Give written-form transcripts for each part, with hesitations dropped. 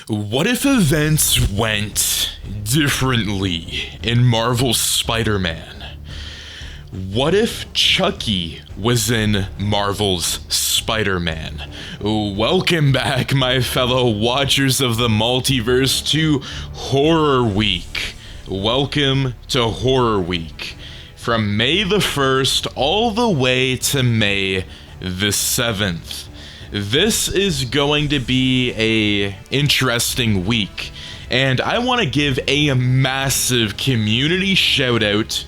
What if events went differently in Marvel's Spider-Man? What if Chucky was in Marvel's Spider-Man? Welcome back, my fellow watchers of the multiverse, to Horror Week. Welcome to Horror Week. From May the 1st all the way to May the 7th. This is going to be a interesting week, and I want to give a massive community shout out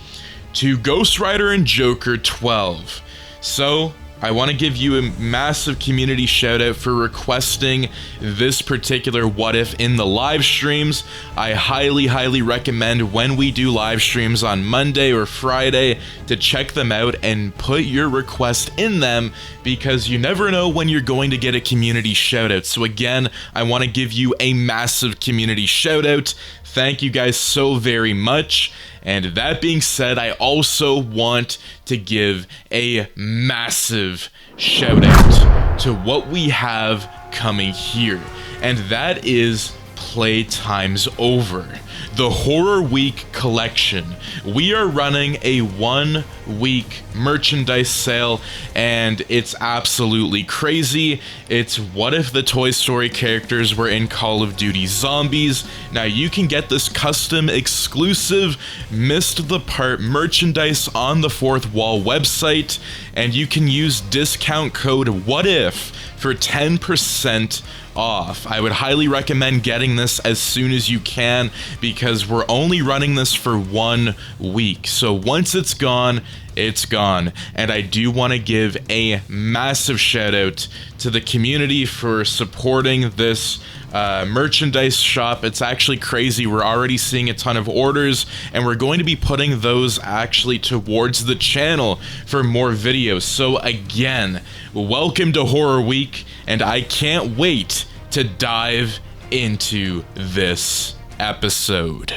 to Ghost Rider and Joker 12. So I want to give you a massive community shout out for requesting this particular what if in the live streams. I highly recommend when we do live streams on Monday or Friday to check them out and put your request in them, because you never know when you're going to get a community shout out. So again, I want to give you a massive community shout out. Thank you guys so very much. And that being said, I also want to give a massive shout out to what we have coming here. And that is Playtime's Over, the Horror Week collection. We are running a 1-week merchandise sale, and it's absolutely crazy. It's what if the Toy Story characters were in Call of Duty Zombies. Now you can get this custom exclusive MissedThePart merchandise on the Fourth Wall website, and you can use discount code WHATIF for 10% off. I would highly recommend getting this as soon as you can, because we're only running this for 1 week. So once it's gone, it's gone. And I do want to give a massive shout out to the community for supporting this merchandise shop. It's actually crazy. We're already seeing a ton of orders, and we're going to be putting those actually towards the channel for more videos. So again, welcome to Horror Week, and I can't wait to dive into this episode.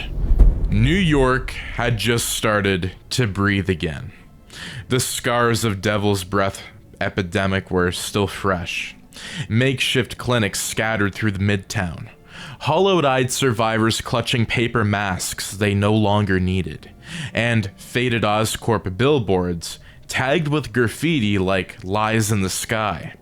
New York had just started to breathe again. The scars of Devil's Breath epidemic were still fresh. Makeshift clinics scattered through the midtown. Hollowed-eyed survivors clutching paper masks they no longer needed. And faded Oscorp billboards tagged with graffiti like lies in the sky.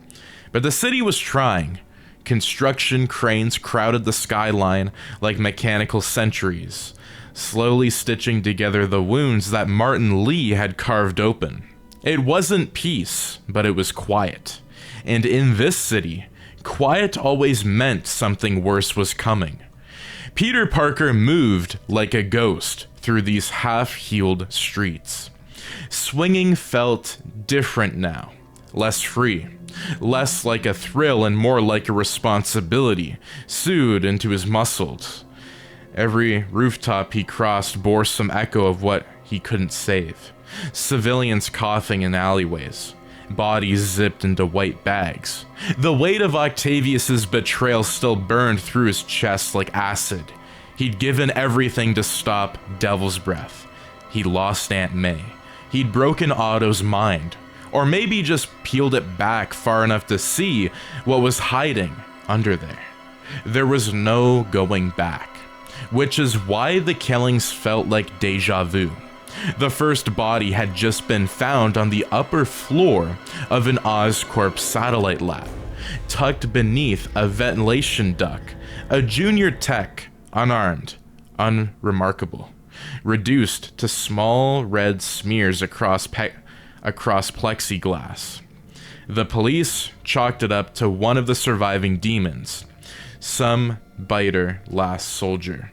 But the city was trying. Construction cranes crowded the skyline like mechanical sentries, slowly stitching together the wounds that Martin Lee had carved open. It wasn't peace, but it was quiet. And in this city, quiet always meant something worse was coming. Peter Parker moved like a ghost through these half-healed streets. Swinging felt different now, less free, less like a thrill and more like a responsibility sewed into his muscles. Every rooftop he crossed bore some echo of what he couldn't save. Civilians coughing in alleyways, bodies zipped into white bags. The weight of Octavius's betrayal still burned through his chest like acid. He'd given everything to stop Devil's Breath. He'd lost Aunt May. He'd broken Otto's mind, or maybe just peeled it back far enough to see what was hiding under there. There was no going back, which is why the killings felt like deja vu. The first body had just been found on the upper floor of an Oscorp satellite lab, tucked beneath a ventilation duct. A junior tech, unarmed, unremarkable, reduced to small red smears across plexiglass. The police chalked it up to one of the surviving demons, some bitter last soldier.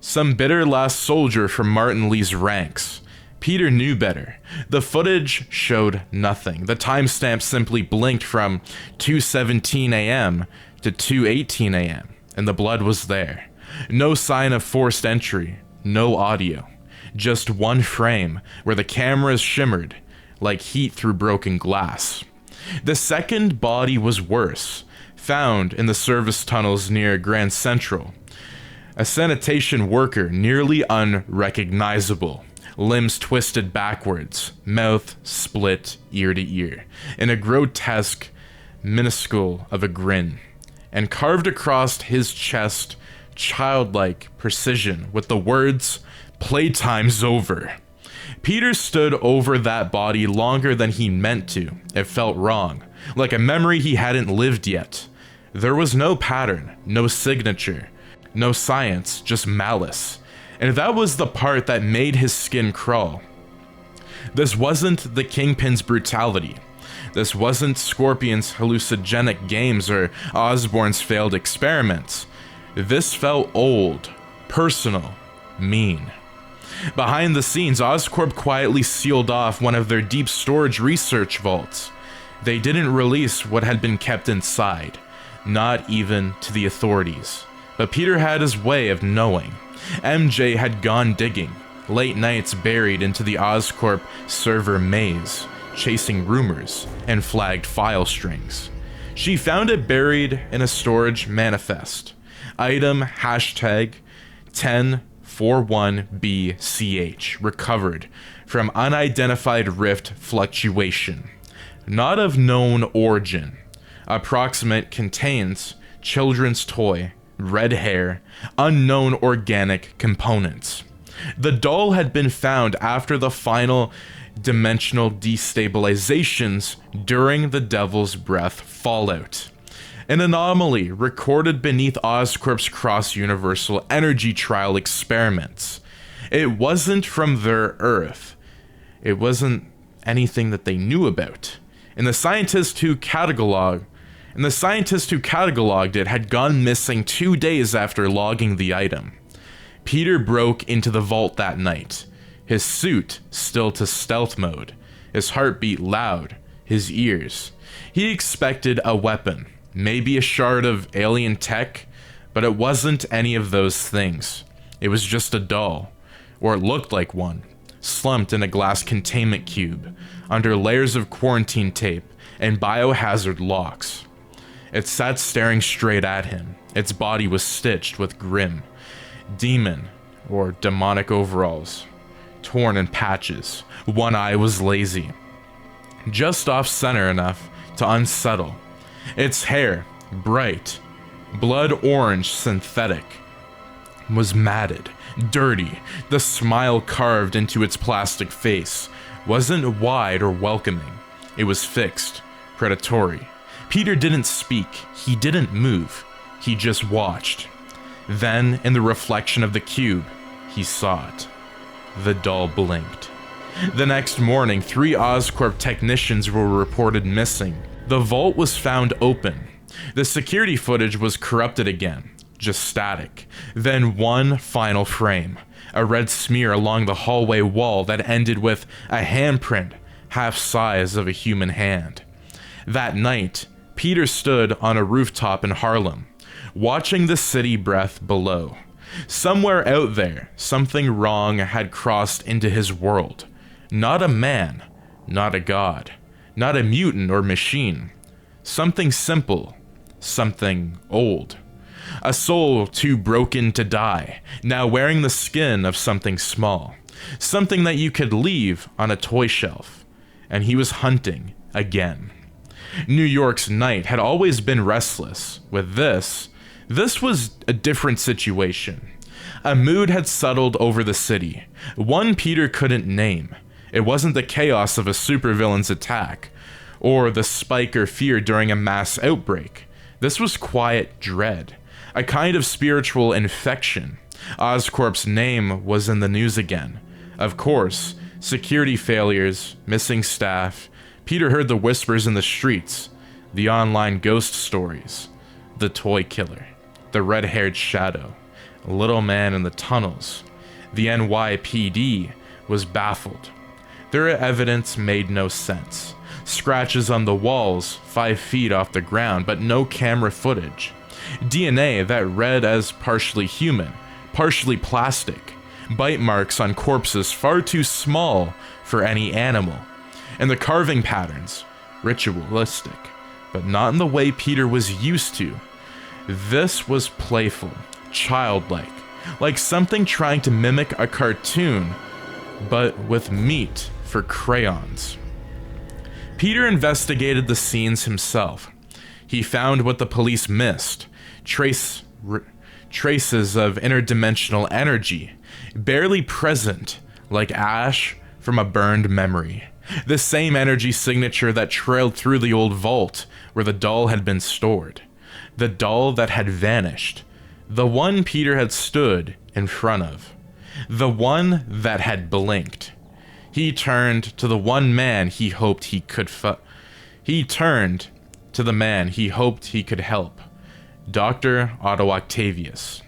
Some bitter last soldier from Martin Lee's ranks. Peter knew better. The footage showed nothing. The timestamp simply blinked from 2:17 a.m. to 2:18 a.m., and the blood was there. No sign of forced entry, no audio. Just one frame where the cameras shimmered like heat through broken glass. The second body was worse, found in the service tunnels near Grand Central. A sanitation worker, nearly unrecognizable, limbs twisted backwards, mouth split ear to ear, in a grotesque minuscule of a grin. and carved across his chest childlike precision with the words, "Playtime's over." Peter stood over that body longer than he meant to. It felt wrong, like a memory he hadn't lived yet. There was no pattern, no signature, no science, just malice. And that was the part that made his skin crawl. This wasn't the Kingpin's brutality. This wasn't Scorpion's hallucinogenic games or Osborn's failed experiments. This felt old, personal, mean. Behind the scenes, Oscorp quietly sealed off one of their deep storage research vaults. They didn't release what had been kept inside, not even to the authorities. But Peter had his way of knowing. MJ had gone digging, late nights buried into the Oscorp server maze, chasing rumors and flagged file strings. She found it buried in a storage manifest. Item hashtag 1041BCH recovered from unidentified rift fluctuation. Not of known origin. Approximate contains children's toy, red hair, unknown organic components. The doll had been found after the final dimensional destabilizations during the Devil's Breath fallout. An anomaly recorded beneath Oscorp's cross-universal energy trial experiments. It wasn't from their Earth. It wasn't anything that they knew about. And the scientist who cataloged it had gone missing 2 days after logging the item. Peter broke into the vault that night, his suit still to stealth mode, his heartbeat loud, his ears. He expected a weapon, maybe a shard of alien tech, but it wasn't any of those things. It was just a doll, or it looked like one, slumped in a glass containment cube, under layers of quarantine tape and biohazard locks. It sat staring straight at him. Its body was stitched with grim, demon or demonic overalls, torn in patches. One eye was lazy, just off center enough to unsettle. Its hair, bright, blood orange synthetic, was matted, dirty. The smile carved into its plastic face wasn't wide or welcoming. It was fixed, predatory. Peter didn't speak. He didn't move. He just watched. Then, in the reflection of the cube, he saw it. The doll blinked. The next morning, 3 Oscorp technicians were reported missing. The vault was found open. The security footage was corrupted again, just static. Then one final frame, a red smear along the hallway wall that ended with a handprint half size of a human hand. That night, Peter stood on a rooftop in Harlem, watching the city breath below. Somewhere out there, something wrong had crossed into his world. Not a man, not a god, not a mutant or machine. Something simple, something old. A soul too broken to die, now wearing the skin of something small. Something that you could leave on a toy shelf. And he was hunting again. New York's night had always been restless. With this was a different situation. A mood had settled over the city, one Peter couldn't name. It wasn't the chaos of a supervillain's attack, or the spike or fear during a mass outbreak. This was quiet dread, a kind of spiritual infection. Oscorp's name was in the news again. Of course, security failures, missing staff. Peter heard the whispers in the streets, the online ghost stories, the toy killer, the red-haired shadow, a little man in the tunnels. The NYPD was baffled. Their evidence made no sense. Scratches on the walls, 5 feet off the ground, but no camera footage. DNA that read as partially human, partially plastic. Bite marks on corpses far too small for any animal. And the carving patterns, ritualistic, but not in the way Peter was used to. This was playful, childlike, like something trying to mimic a cartoon, but with meat for crayons. Peter investigated the scenes himself. He found what the police missed. Traces of interdimensional energy, barely present, like ash from a burned memory. The same energy signature that trailed through the old vault where the doll had been stored. The doll that had vanished. The one Peter had stood in front of. The one that had blinked. He turned to the one man he hoped he could He turned to the man he hoped he could help. Dr. Otto Octavius.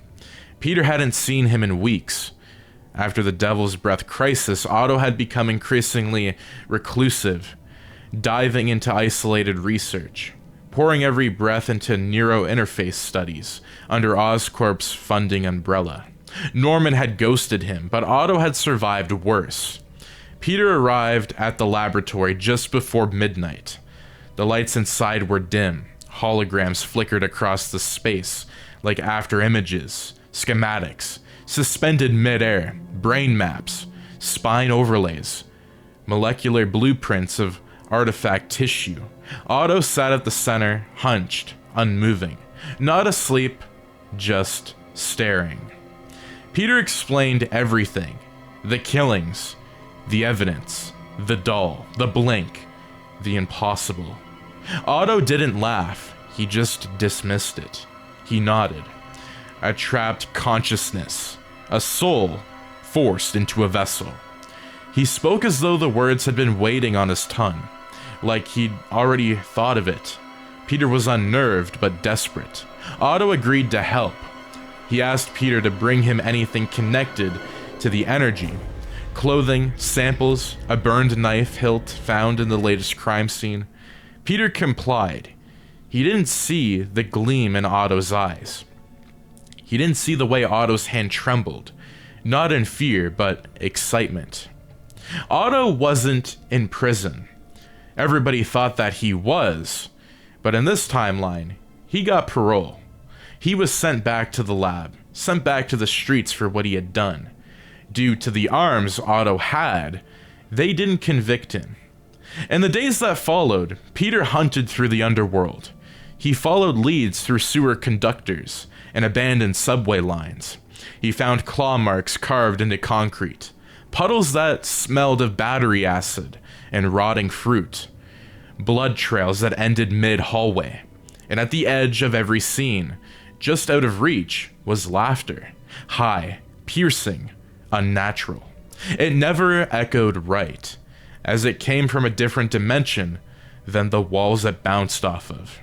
Peter hadn't seen him in weeks. After the Devil's Breath crisis, Otto had become increasingly reclusive, diving into isolated research, pouring every breath into neurointerface studies under Oscorp's funding umbrella. Norman had ghosted him, but Otto had survived worse. Peter arrived at the laboratory just before midnight. The lights inside were dim. Holograms flickered across the space like after images, schematics, suspended mid-air, brain maps, spine overlays, molecular blueprints of artifact tissue. Otto sat at the center, hunched, unmoving, not asleep, just staring. Peter explained everything. The killings, the evidence, the doll, the blink, the impossible. Otto didn't laugh, he just dismissed it. He nodded. A trapped consciousness, a soul forced into a vessel. He spoke as though the words had been waiting on his tongue, like he'd already thought of it. Peter was unnerved but desperate. Otto agreed to help. He asked Peter to bring him anything connected to the energy. Clothing, samples, a burned knife hilt found in the latest crime scene. Peter complied. He didn't see the gleam in Otto's eyes. He didn't see the way Otto's hand trembled, not in fear, but excitement. Otto wasn't in prison. Everybody thought that he was, but in this timeline, he got parole. He was sent back to the lab, sent back to the streets for what he had done. Due to the arms Otto had, they didn't convict him. In the days that followed, Peter hunted through the underworld. He followed leads through sewer conductors and abandoned subway lines. He found claw marks carved into concrete, puddles that smelled of battery acid and rotting fruit, blood trails that ended mid-hallway, and at the edge of every scene, just out of reach, was laughter, high, piercing, unnatural. It never echoed right, as it came from a different dimension than the walls it bounced off of.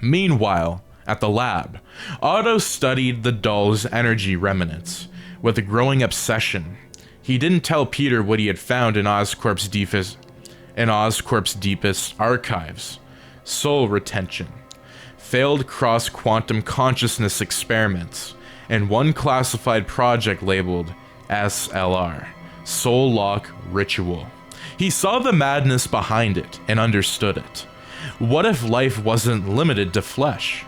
Meanwhile, at the lab, Otto studied the doll's energy remnants with a growing obsession. He didn't tell Peter what he had found in Oscorp's deepest archives: soul retention, failed cross-quantum consciousness experiments, and one classified project labeled SLR, Soul Lock Ritual. He saw the madness behind it and understood it. What if life wasn't limited to flesh?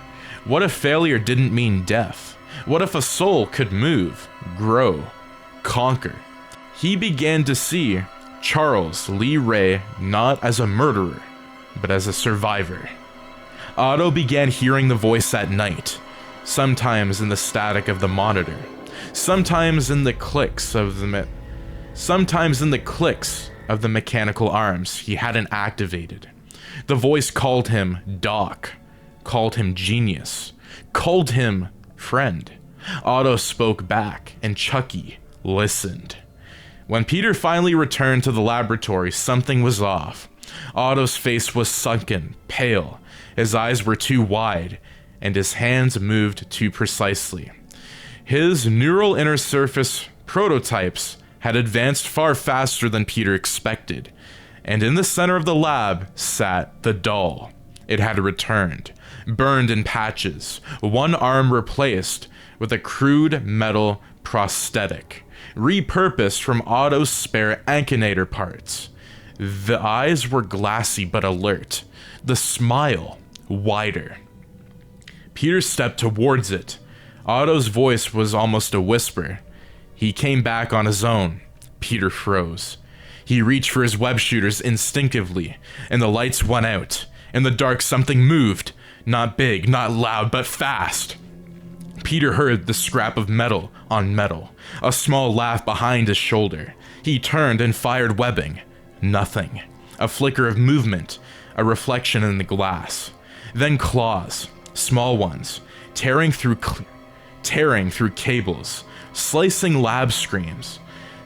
What if failure didn't mean death? What if a soul could move, grow, conquer? He began to see Charles Lee Ray not as a murderer, but as a survivor. Otto began hearing the voice at night, sometimes in the static of the monitor, sometimes in the clicks of the mechanical arms he hadn't activated. The voice called him Doc, called him genius, called him friend. Otto spoke back, and Chucky listened. When Peter finally returned to the laboratory, something was off. Otto's face was sunken, pale, his eyes were too wide, and his hands moved too precisely. His neural inner surface prototypes had advanced far faster than Peter expected, and in the center of the lab sat the doll. It had returned, burned in patches, one arm replaced with a crude metal prosthetic, repurposed from Otto's spare Ankinator parts. The eyes were glassy but alert, the smile wider. Peter stepped towards it. Otto's voice was almost a whisper. He came back on his own. Peter froze. He reached for his web shooters instinctively, and the lights went out. In the dark, something moved. Not big, not loud, but fast. Peter heard the scrap of metal on metal, a small laugh behind his shoulder. He turned and fired webbing. Nothing. A flicker of movement, a reflection in the glass. Then claws, small ones, tearing through cables, slicing lab screens,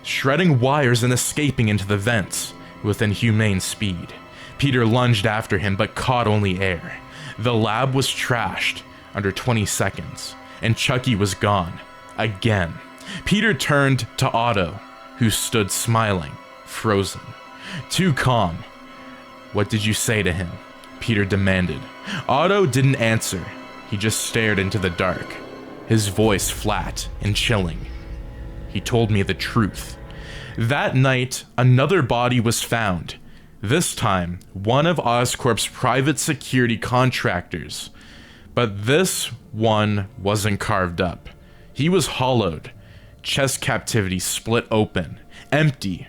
shredding wires and escaping into the vents with inhumane speed. Peter lunged after him but caught only air. The lab was trashed under 20 seconds, and Chucky was gone. Again. Peter turned to Otto, who stood smiling, frozen. Too calm. What did you say to him? Peter demanded. Otto didn't answer. He just stared into the dark, his voice flat and chilling. He told me the truth. That night, another body was found. This time, one of Oscorp's private security contractors. But this one wasn't carved up. He was hollowed, chest cavity split open, empty.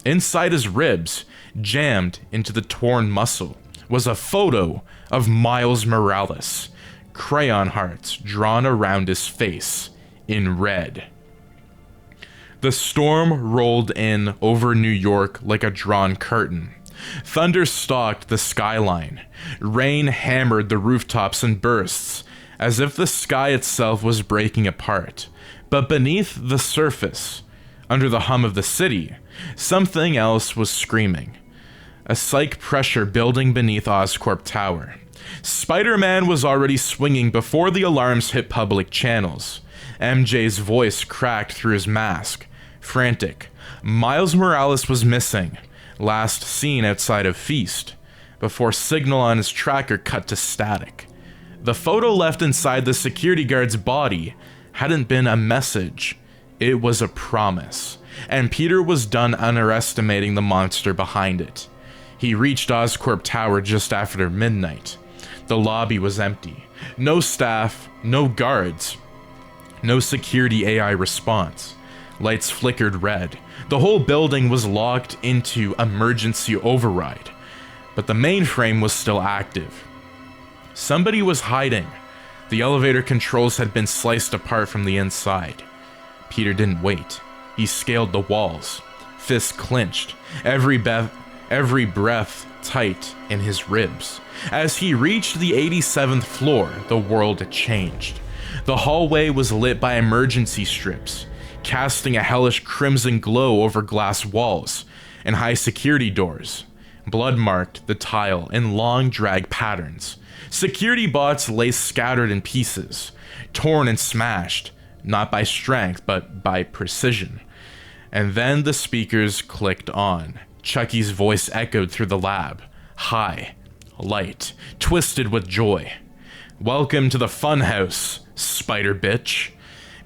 Inside his ribs, jammed into the torn muscle, was a photo of Miles Morales, crayon hearts drawn around his face in red. The storm rolled in over New York like a drawn curtain. Thunder stalked the skyline. Rain hammered the rooftops in bursts, as if the sky itself was breaking apart. But beneath the surface, under the hum of the city, something else was screaming. A psych pressure building beneath Oscorp Tower. Spider-Man was already swinging before the alarms hit public channels. MJ's voice cracked through his mask. Frantic. Miles Morales was missing. Last seen outside of Feast, before signal on his tracker cut to static. The photo left inside the security guard's body hadn't been a message, it was a promise, and Peter was done underestimating the monster behind it. He reached Oscorp Tower just after midnight. The lobby was empty. No staff, no guards, no security AI response. Lights flickered red. The whole building was locked into emergency override, but the mainframe was still active. Somebody was hiding. The elevator controls had been sliced apart from the inside. Peter didn't wait. He scaled the walls, fists clenched, every breath tight in his ribs. As he reached the 87th floor, the world changed. The hallway was lit by emergency strips, casting a hellish crimson glow over glass walls and high security doors. Blood marked the tile in long drag patterns. Security bots lay scattered in pieces, torn and smashed, not by strength, but by precision. And then the speakers clicked on. Chucky's voice echoed through the lab, high, light, twisted with joy. Welcome to the funhouse, spider bitch.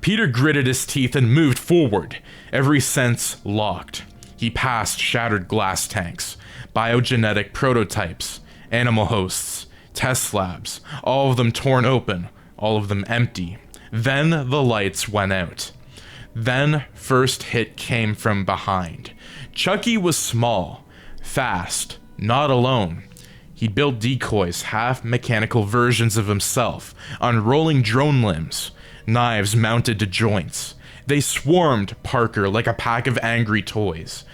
Peter gritted his teeth and moved forward, every sense locked. He passed shattered glass tanks, biogenetic prototypes, animal hosts, test labs, all of them torn open, all of them empty. Then the lights went out. Then first hit came from behind. Chucky was small, fast, not alone. He built decoys, half-mechanical versions of himself, on rolling drone limbs, knives mounted to joints. They swarmed Parker like a pack of angry toys,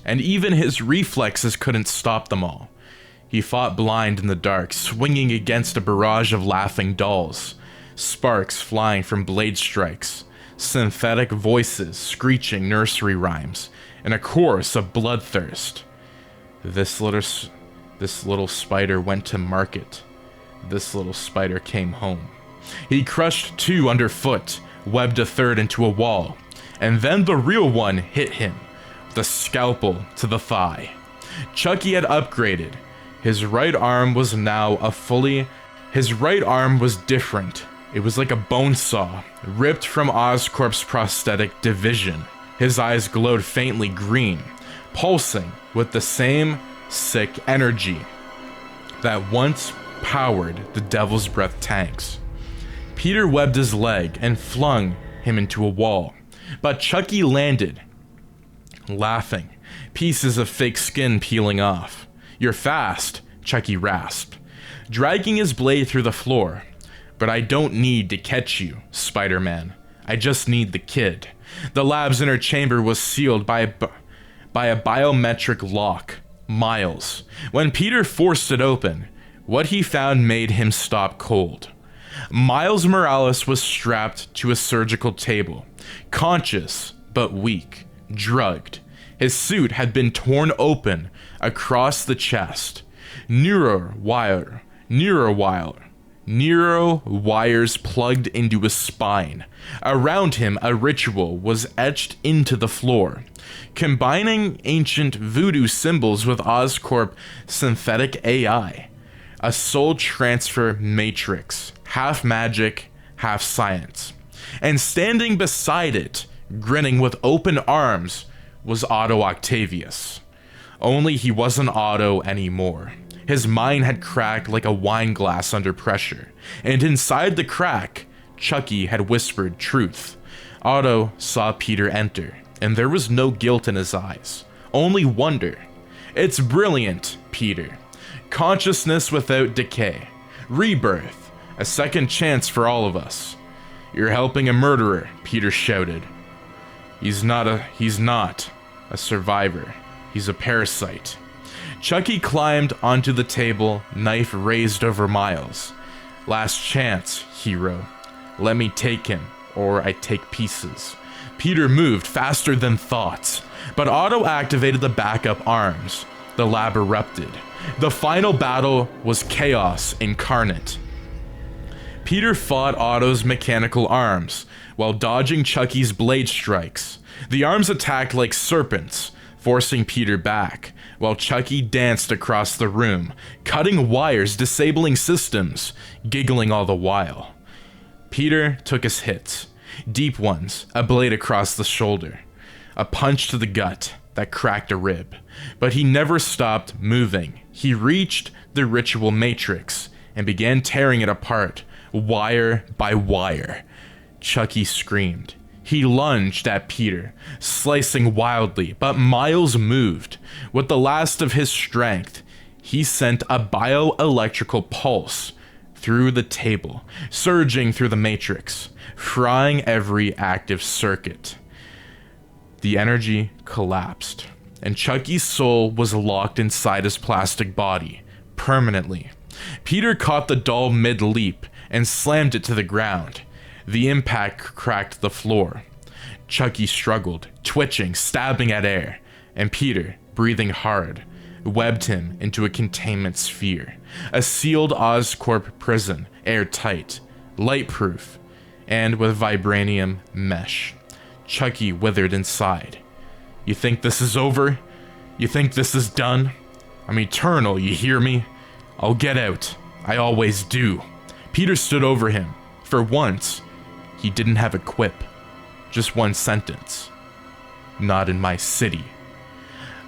and even his reflexes couldn't stop them all. He fought blind in the dark, swinging against a barrage of laughing dolls, sparks flying from blade strikes, synthetic voices screeching nursery rhymes, and a chorus of bloodthirst. This little spider went to market. This little spider came home. He crushed two underfoot, webbed a third into a wall, and then the real one hit him, with a scalpel to the thigh. Chucky had upgraded. His right arm was different. It was like a bone saw, ripped from Oscorp's prosthetic division. His eyes glowed faintly green, pulsing with the same sick energy that once powered the Devil's Breath tanks. Peter webbed his leg and flung him into a wall, but Chucky landed, laughing, pieces of fake skin peeling off. You're fast, Chucky rasped. dragging his blade through the floor. But I don't need to catch you, Spider-Man. I just need the kid. The lab's inner chamber was sealed by a biometric lock. Miles. When Peter forced it open, what he found made him stop cold. Miles Morales was strapped to a surgical table, conscious but weak, drugged. His suit had been torn open across the chest. Neuro wires plugged into his spine. Around him, a ritual was etched into the floor, combining ancient voodoo symbols with Oscorp synthetic AI. A soul transfer matrix, half magic, half science. And standing beside it, grinning with open arms, was Otto Octavius. Only he wasn't Otto anymore. His mind had cracked like a wine glass under pressure, and inside the crack, Chucky had whispered truth. Otto saw Peter enter, and there was no guilt in his eyes, only wonder. It's brilliant, Peter. Consciousness without decay. Rebirth. A second chance for all of us. You're helping a murderer, Peter shouted. He's not a survivor. He's a parasite. Chucky climbed onto the table, knife raised over Miles. Last chance, hero. Let me take him, or I take pieces. Peter moved faster than thought, but Otto activated the backup arms. The lab erupted. The final battle was chaos incarnate. Peter fought Otto's mechanical arms, while dodging Chucky's blade strikes. The arms attacked like serpents, forcing Peter back, while Chucky danced across the room, cutting wires, disabling systems, giggling all the while. Peter took his hits, deep ones, a blade across the shoulder, a punch to the gut that cracked a rib, but he never stopped moving. He reached the ritual matrix and began tearing it apart, wire by wire. Chucky screamed. He lunged at Peter, slicing wildly, but Miles moved. With the last of his strength, he sent a bioelectrical pulse through the table, surging through the matrix, frying every active circuit. The energy collapsed, and Chucky's soul was locked inside his plastic body, permanently. Peter caught the doll mid-leap and slammed it to the ground. The impact cracked the floor. Chucky struggled, twitching, stabbing at air, and Peter, breathing hard, webbed him into a containment sphere. A sealed Oscorp prison, airtight, light-proof, and with vibranium mesh. Chucky withered inside. You think this is over? You think this is done? I'm eternal, you hear me? I'll get out. I always do. Peter stood over him. For once, he didn't have a quip. Just one sentence. Not in my city.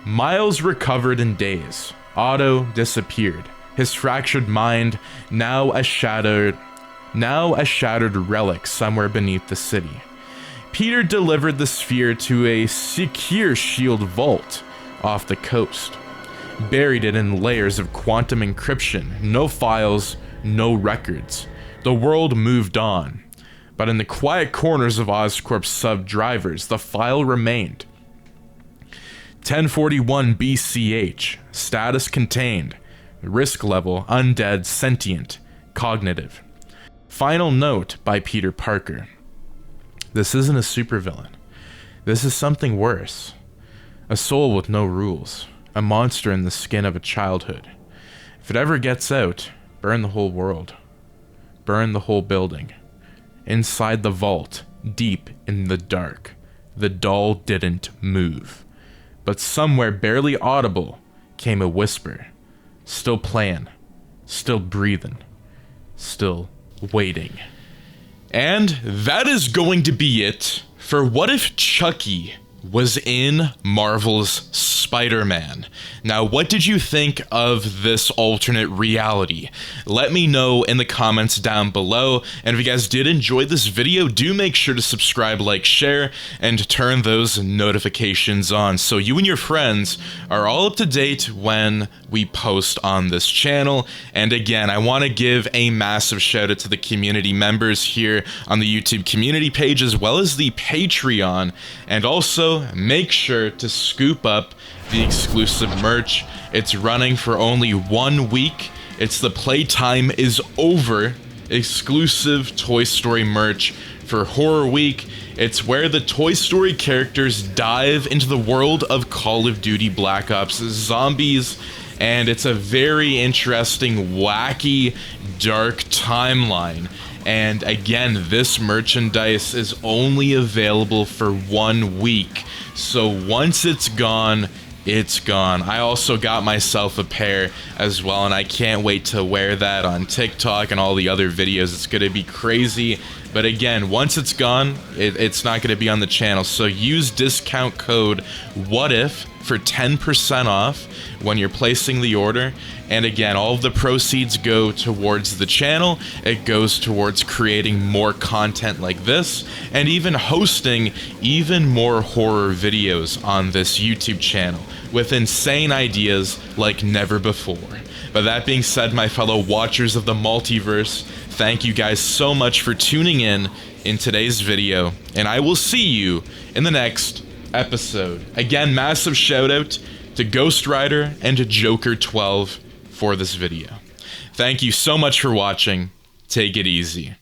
Miles recovered in days. Otto disappeared. His fractured mind now a shattered relic somewhere beneath the city. Peter delivered the sphere to a secure shield vault off the coast. Buried it in layers of quantum encryption. No files, no records. The world moved on. But in the quiet corners of Oscorp's sub-drivers, the file remained. 1041 BCH. Status contained. Risk level undead, sentient, cognitive. Final note by Peter Parker. This isn't a supervillain. This is something worse. A soul with no rules. A monster in the skin of a childhood. If it ever gets out, burn the whole world. Burn the whole building. Inside the vault, deep in the dark, the doll didn't move. But somewhere barely audible came a whisper. Still playing. Still breathing. Still waiting. And that is going to be it for What If Chucky was in Marvel's Spider-Man. Now, what did you think of this alternate reality? Let me know in the comments down below, and if you guys did enjoy this video, do make sure to subscribe, like, share, and turn those notifications on so you and your friends are all up to date when we post on this channel. And again, I want to give a massive shout out to the community members here on the YouTube community page as well as the Patreon, and also make sure to scoop up the exclusive merch. It's running for only 1 week. It's the Playtime is Over exclusive Toy Story merch for Horror Week. It's where the Toy Story characters dive into the world of Call of Duty Black Ops Zombies, and it's a very interesting, wacky, dark timeline. And again, this merchandise is only available for 1 week, so once it's gone, it's gone. I also got myself a pair as well, and I can't wait to wear that on TikTok and all the other videos. It's gonna be crazy. But again, once it's gone, it's not gonna be on the channel. So use discount code WHATIF for 10% off when you're placing the order. And again, all of the proceeds go towards the channel. It goes towards creating more content like this and even hosting even more horror videos on this YouTube channel with insane ideas like never before. But that being said, my fellow watchers of the multiverse, thank you guys so much for tuning in today's video, and I will see you in the next episode. Again, massive shout out to Ghost Rider and to Joker12 for this video. Thank you so much for watching. Take it easy.